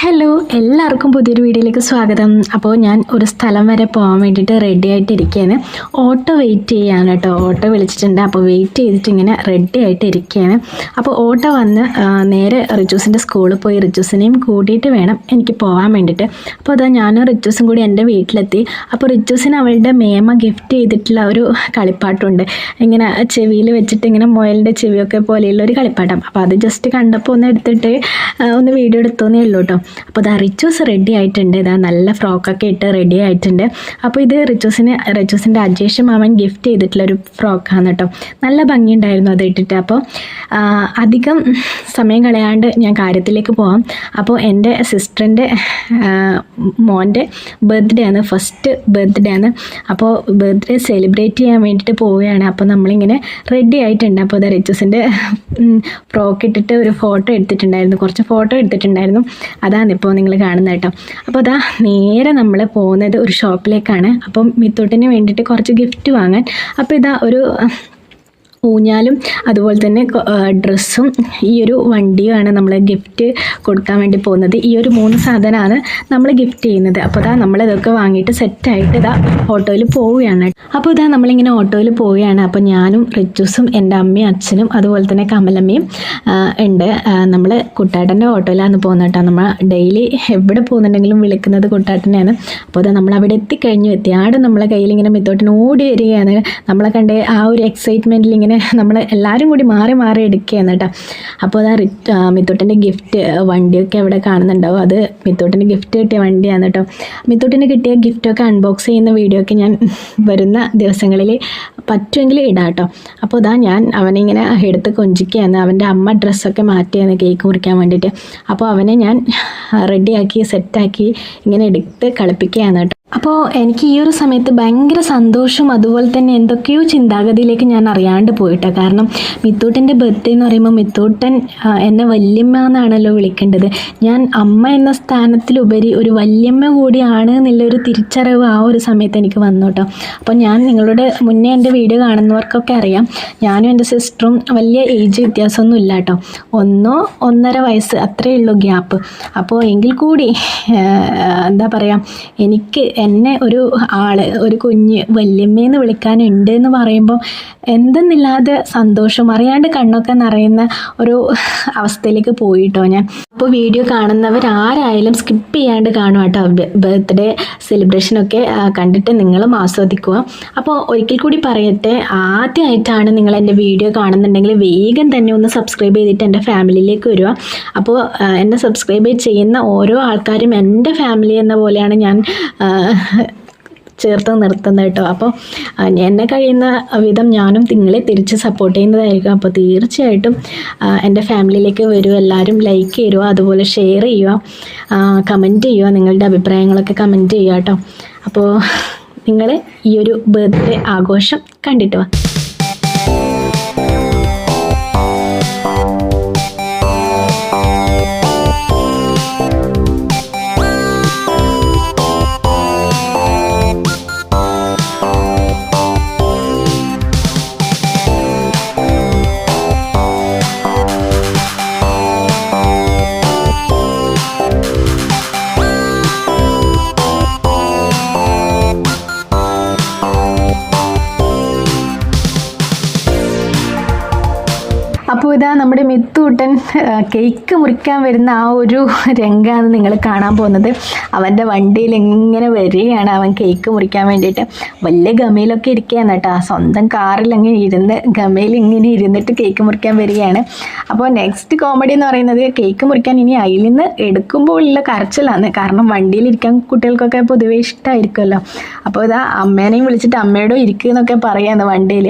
Hello, എല്ലാവർക്കും പുതിയൊരു വീഡിയോയിലേക്ക് സ്വാഗതം. അപ്പോൾ ഞാൻ ഒരു സ്ഥലം വരെ പോകാൻ വേണ്ടിയിട്ട് റെഡി ആയിട്ടിരിക്കുകയാണ്. ഓട്ടോ വെയിറ്റ് ചെയ്യാണ് കേട്ടോ. ഓട്ടോ വിളിച്ചിട്ടുണ്ട്. അപ്പോൾ വെയിറ്റ് ചെയ്തിട്ട് ഇങ്ങനെ റെഡി ആയിട്ട് ഇരിക്കുകയാണ്. അപ്പോൾ ഓട്ടോ വന്ന് നേരെ റിജൂസിൻ്റെ സ്കൂളിൽ പോയി റിജൂസിനെയും കൂട്ടിയിട്ട് വേണം എനിക്ക് പോകാൻ വേണ്ടിയിട്ട്. അപ്പോൾ അതാ ഞാനും റിജൂസും കൂടി എൻ്റെ വീട്ടിലെത്തി. അപ്പോൾ റിജൂസിന് അവളുടെ മേമ ഗിഫ്റ്റ് ചെയ്തിട്ടുള്ള ഒരു കളിപ്പാട്ടമുണ്ട്. ഇങ്ങനെ ചെവിയിൽ വെച്ചിട്ട് ഇങ്ങനെ മുയലിൻ്റെ ചെവിയൊക്കെ പോലെയുള്ള ഒരു കളിപ്പാട്ടം. അപ്പോൾ അത് ജസ്റ്റ് കണ്ടപ്പോൾ ഒന്ന് എടുത്തിട്ട് ഒന്ന് വീഡിയോ എടുത്തോന്നേ ഉള്ളൂ കേട്ടോ. അപ്പോൾ ഇതാ റിച്ചൂസ് റെഡി ആയിട്ടുണ്ട്. ഇതാ നല്ല ഫ്രോക്കൊക്കെ ഇട്ട് റെഡി ആയിട്ടുണ്ട്. അപ്പോൾ ഇത് റിച്ചൂസിൻ്റെ അജേഷ് മാമൻ ഗിഫ്റ്റ് ചെയ്തിട്ടുള്ളൊരു ഫ്രോക്കാണ് കേട്ടോ. നല്ല ഭംഗിയുണ്ടായിരുന്നു അത് ഇട്ടിട്ട്. അപ്പോൾ അധികം സമയം കളയാണ്ട് ഞാൻ കാര്യത്തിലേക്ക് പോകാം. അപ്പോൾ എൻ്റെ സിസ്റ്ററിൻ്റെ മോൻ്റെ ബർത്ത്ഡേ ആണ്, ഫസ്റ്റ് ബർത്ത്ഡേ ആണ്. അപ്പോൾ ബർത്ത്ഡേ സെലിബ്രേറ്റ് ചെയ്യാൻ വേണ്ടിയിട്ട് പോവുകയാണ്. അപ്പോൾ നമ്മളിങ്ങനെ റെഡി ആയിട്ടുണ്ട്. അപ്പോൾ ഇതാ റിച്ചൂസിൻ്റെ ഫ്രോക്ക് ഇട്ടിട്ട് ഒരു ഫോട്ടോ എടുത്തിട്ടുണ്ടായിരുന്നു, കുറച്ച് ഫോട്ടോ എടുത്തിട്ടുണ്ടായിരുന്നു. അതാണ് ഇപ്പോൾ നിങ്ങൾ കാണുന്നത് കേട്ടോ. അപ്പോൾ അതാ നേരെ നമ്മൾ പോകുന്നത് ഒരു ഷോപ്പിലേക്കാണ്. അപ്പം മിത്തൂട്ടിന് വേണ്ടിയിട്ട് കുറച്ച് ഗിഫ്റ്റ് വാങ്ങാൻ. അപ്പോൾ ഇതാ ഒരു ഊഞ്ഞാലും അതുപോലെ തന്നെ ഡ്രസ്സും ഈ ഒരു വണ്ടിയുമാണ് നമ്മൾ ഗിഫ്റ്റ് കൊടുക്കാൻ വേണ്ടി പോകുന്നത്. ഈ ഒരു 3 സാധനമാണ് നമ്മൾ ഗിഫ്റ്റ് ചെയ്യുന്നത്. അപ്പോൾ ഇതാ നമ്മളിതൊക്കെ വാങ്ങിയിട്ട് സെറ്റായിട്ട് ഇതാ ഓട്ടോയിൽ പോവുകയാണ്. അപ്പോൾ ഇതാ നമ്മളിങ്ങനെ ഓട്ടോയിൽ പോവുകയാണ്. അപ്പോൾ ഞാനും റിച്ചൂസും എൻ്റെ അമ്മയും അച്ഛനും അതുപോലെ തന്നെ കമലമ്മയും ഉണ്ട്. നമ്മൾ കുട്ടാട്ടൻ്റെ ഓട്ടോയിലാണ് പോകുന്നത് കേട്ടോ. നമ്മൾ ഡെയിലി എവിടെ പോകുന്നുണ്ടെങ്കിലും വിളിക്കുന്നത് കുട്ടാട്ടനെയാണ്. അപ്പോൾ ഇതാ നമ്മൾ അവിടെ എത്തിക്കഴിഞ്ഞു. ആടെ നമ്മളെ കയ്യിൽ ഇങ്ങനെ മിത്തോട്ടിന് ഓടി വരികയാണ്. നമ്മളെ കണ്ട് ആ ഒരു എക്സൈറ്റ്മെൻറ്റിൽ ഇങ്ങനെ നമ്മൾ എല്ലാവരും കൂടി മാറി മാറി എടുക്കുകയാണ് കേട്ടോ. അപ്പോൾ അതാ മിത്തോട്ടിൻ്റെ ഗിഫ്റ്റ് വണ്ടിയൊക്കെ അവിടെ കാണുന്നുണ്ടാവും. അത് മിത്തോട്ടിന് ഗിഫ്റ്റ് കിട്ടിയ വണ്ടിയാണ് കേട്ടോ. മിത്തോട്ടിന് കിട്ടിയ ഗിഫ്റ്റൊക്കെ അൺബോക്സ് ചെയ്യുന്ന വീഡിയോ ഒക്കെ ഞാൻ വരുന്ന ദിവസങ്ങളിൽ പറ്റുമെങ്കിൽ ഇടാം കേട്ടോ. അപ്പോൾ ഇതാ ഞാൻ അവനിങ്ങനെ എടുത്ത് കൊഞ്ചിക്കുകയാണ്. അവൻ്റെ അമ്മ ഡ്രസ്സൊക്കെ മാറ്റിയാണ് കേക്ക് മുറിക്കാൻ വേണ്ടിയിട്ട്. അപ്പോൾ അവനെ ഞാൻ റെഡിയാക്കി സെറ്റാക്കി ഇങ്ങനെ എടുത്ത് കളിപ്പിക്കുകയാണ് കേട്ടോ. അപ്പോൾ എനിക്ക് ഈ ഒരു സമയത്ത് ഭയങ്കര സന്തോഷം, അതുപോലെ തന്നെ എന്തൊക്കെയോ ചിന്താഗതിയിലേക്ക് ഞാൻ അറിയാണ്ട് പോയിട്ടോ. കാരണം മിത്തൂട്ടൻ്റെ ബർത്ത്ഡേ എന്ന് പറയുമ്പോൾ മിത്തൂട്ടൻ എന്നെ വല്യമ്മ എന്നാണല്ലോ വിളിക്കേണ്ടത്. ഞാൻ അമ്മ എന്ന സ്ഥാനത്തിലുപരി ഒരു വല്യമ്മ കൂടിയാണ് എന്നുള്ളൊരു തിരിച്ചറിവ് ആ ഒരു സമയത്ത് എനിക്ക് വന്നു കേട്ടോ. അപ്പോൾ ഞാൻ നിങ്ങളുടെ മുന്നേ എൻ്റെ വീഡിയോ കാണുന്നവർക്കൊക്കെ അറിയാം, ഞാനും എൻ്റെ സിസ്റ്ററും വലിയ ഏജ് വ്യത്യാസമൊന്നും ഇല്ല കേട്ടോ. 1-1.5 വയസ്സ് അത്രയേ ഉള്ളൂ ഗ്യാപ്പ്. അപ്പോൾ എങ്കിൽ കൂടി എന്താ പറയുക, എനിക്ക് എന്നെ ഒരു കുഞ്ഞ് വല്യമ്മയെന്ന് വിളിക്കാനുണ്ട് എന്ന് പറയുമ്പോൾ എന്തെന്നില്ലാതെ സന്തോഷം, അറിയാണ്ട് കണ്ണൊക്കെ നിറയുന്ന ഒരു അവസ്ഥയിലേക്ക് പോയിട്ടോ ഞാൻ. അപ്പോൾ വീഡിയോ കാണുന്നവർ ആരായാലും സ്കിപ്പ് ചെയ്യാണ്ട് കാണുക കേട്ടോ. ബർത്ത്ഡേ സെലിബ്രേഷനൊക്കെ കണ്ടിട്ട് നിങ്ങളും ആസ്വദിക്കുക. അപ്പോൾ ഒരിക്കൽ കൂടി പറയട്ടെ, ആദ്യമായിട്ടാണ് നിങ്ങൾ എൻ്റെ വീഡിയോ കാണുന്നുണ്ടെങ്കിൽ വേഗം തന്നെ ഒന്ന് സബ്സ്ക്രൈബ് ചെയ്തിട്ട് എൻ്റെ ഫാമിലിയിലേക്ക് വരിക. അപ്പോൾ എന്നെ സബ്സ്ക്രൈബ് ചെയ്യുന്ന ഓരോ ആൾക്കാരും എൻ്റെ ഫാമിലി എന്ന പോലെയാണ് ഞാൻ ചേർത്ത് നിർത്തുന്നത് കേട്ടോ. അപ്പോൾ എന്നെ കഴിയുന്ന വിധം ഞാനും നിങ്ങളെ തിരിച്ച് സപ്പോർട്ട് ചെയ്യുന്നതായിരിക്കും. അപ്പോൾ തീർച്ചയായിട്ടും എൻ്റെ ഫാമിലിയിലേക്ക് വരൂ, എല്ലാവരും ലൈക്ക് ചെയ്യുക, അതുപോലെ ഷെയർ ചെയ്യുക, കമൻറ്റ് ചെയ്യുക, നിങ്ങളുടെ അഭിപ്രായങ്ങളൊക്കെ കമൻറ്റ് ചെയ്യുക കേട്ടോ. അപ്പോൾ നിങ്ങൾ ഈ ഒരു ബർത്ത്ഡേ ആഘോഷം കണ്ടിട്ട് വാ. അപ്പോൾ ഇതാ നമ്മുടെ മിത്തൂട്ടൻ കേക്ക് മുറിക്കാൻ വരുന്ന ആ ഒരു രംഗമാണ് നിങ്ങൾ കാണാൻ പോകുന്നത്. അവൻ്റെ വണ്ടിയിൽ ഇങ്ങനെ വരികയാണ് അവൻ കേക്ക് മുറിക്കാൻ വേണ്ടിയിട്ട്. വലിയ ഗമയിലൊക്കെ ഇരിക്കുകയാണ് കേട്ടോ. സ്വന്തം കാറിൽ അങ്ങനെ ഇരുന്ന് ഗമയിൽ ഇങ്ങനെ ഇരുന്നിട്ട് കേക്ക് മുറിക്കാൻ വരികയാണ്. അപ്പോൾ നെക്സ്റ്റ് കോമഡി എന്ന് പറയുന്നത്, കേക്ക് മുറിക്കാൻ ഇനി അതിൽ നിന്ന് എടുക്കുമ്പോൾ ഉള്ള കരച്ചിലാണ്. കാരണം വണ്ടിയിലിരിക്കാൻ കുട്ടികൾക്കൊക്കെ പൊതുവേ ഇഷ്ടമായിരിക്കുമല്ലോ. അപ്പോൾ ഇതാ അമ്മേനെയും വിളിച്ചിട്ട് അമ്മയോടും ഇരിക്കുക എന്നൊക്കെ പറയുകയാണ് വണ്ടിയിൽ.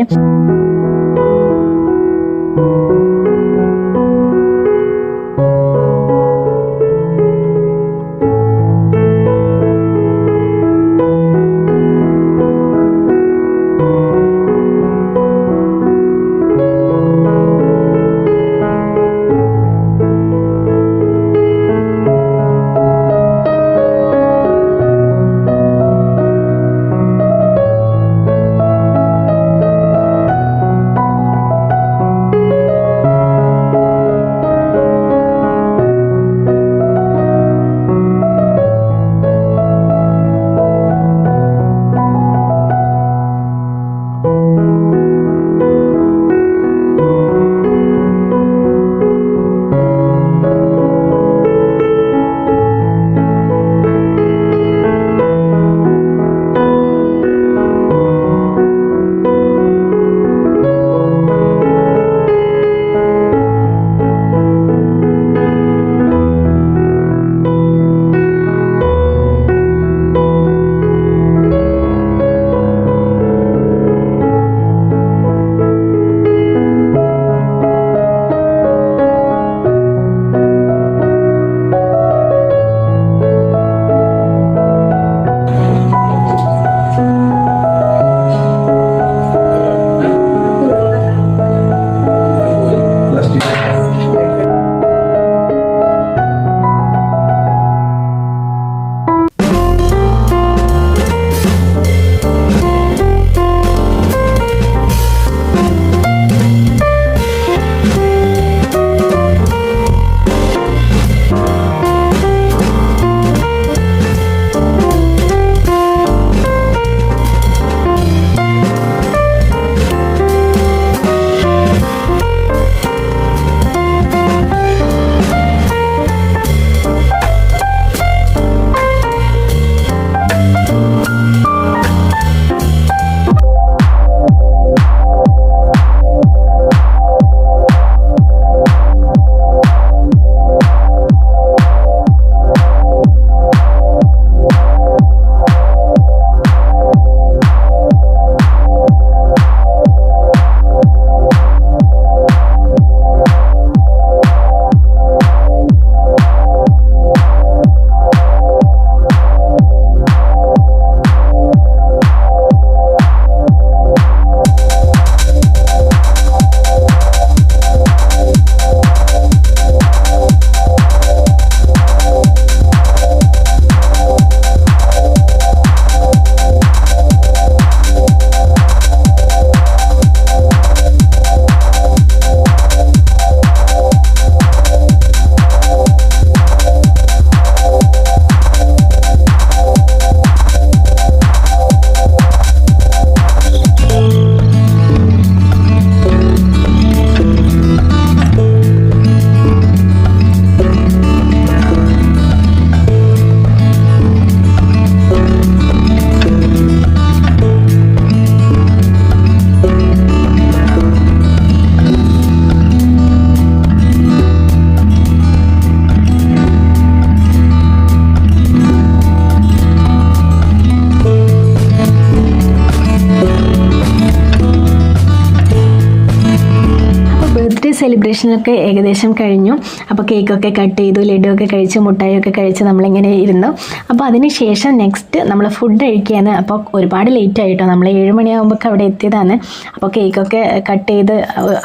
സെലിബ്രേഷനൊക്കെ ഏകദേശം കഴിഞ്ഞു. അപ്പോൾ കേക്കൊക്കെ കട്ട് ചെയ്തു, ലഡുവൊക്കെ കഴിച്ച് മുട്ടായിയൊക്കെ കഴിച്ച് നമ്മളിങ്ങനെ ഇരുന്നു. അപ്പോൾ അതിന് ശേഷം നെക്സ്റ്റ് നമ്മൾ ഫുഡ് കഴിക്കുകയാണ്. അപ്പോൾ ഒരുപാട് ലേറ്റ് ആയിട്ടോ, നമ്മൾ 7 മണിയാകുമ്പോൾ അവിടെ എത്തിയതാണ്. അപ്പോൾ കേക്കൊക്കെ കട്ട് ചെയ്ത്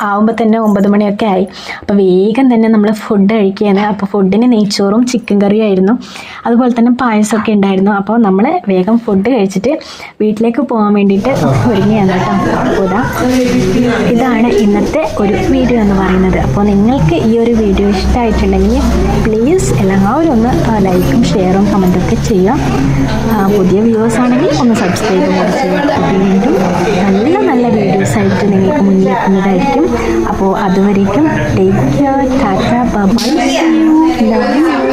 ആകുമ്പോൾ തന്നെ 9 മണിയൊക്കെ ആയി. അപ്പോൾ വേഗം തന്നെ നമ്മൾ ഫുഡ് കഴിക്കുകയാണ്. അപ്പോൾ ഫുഡിന് നെയ്ച്ചോറും ചിക്കൻ കറിയും ആയിരുന്നു, അതുപോലെ തന്നെ പായസമൊക്കെ ഉണ്ടായിരുന്നു. അപ്പോൾ നമ്മൾ വേഗം ഫുഡ് കഴിച്ചിട്ട് വീട്ടിലേക്ക് പോകാൻ വേണ്ടിയിട്ട് ഒരുങ്ങിയാണ് കേട്ടോ. അപ്പോൾ ഇതാണ് ഇന്നത്തെ ഒരു വീഡിയോ എന്ന് പറയുന്നത്. അപ്പോൾ നിങ്ങൾക്ക് ഈ ഒരു വീഡിയോ ഇഷ്ടമായിട്ടുണ്ടെങ്കിൽ പ്ലീസ് എല്ലാവരും ഒന്ന് ലൈക്കും ഷെയറും കമൻറ്റൊക്കെ ചെയ്യുക. പുതിയ വ്യൂവേഴ്സ് ആണെങ്കിൽ ഒന്ന് സബ്സ്ക്രൈബ് കൂടി ചെയ്യുക. വീണ്ടും നല്ല നല്ല വീഡിയോസായിട്ട് നിങ്ങൾക്ക് മുന്നിൽ എത്തുന്നതായിരിക്കും. അപ്പോൾ അതുവരേക്കും take care, tata, bye, see U.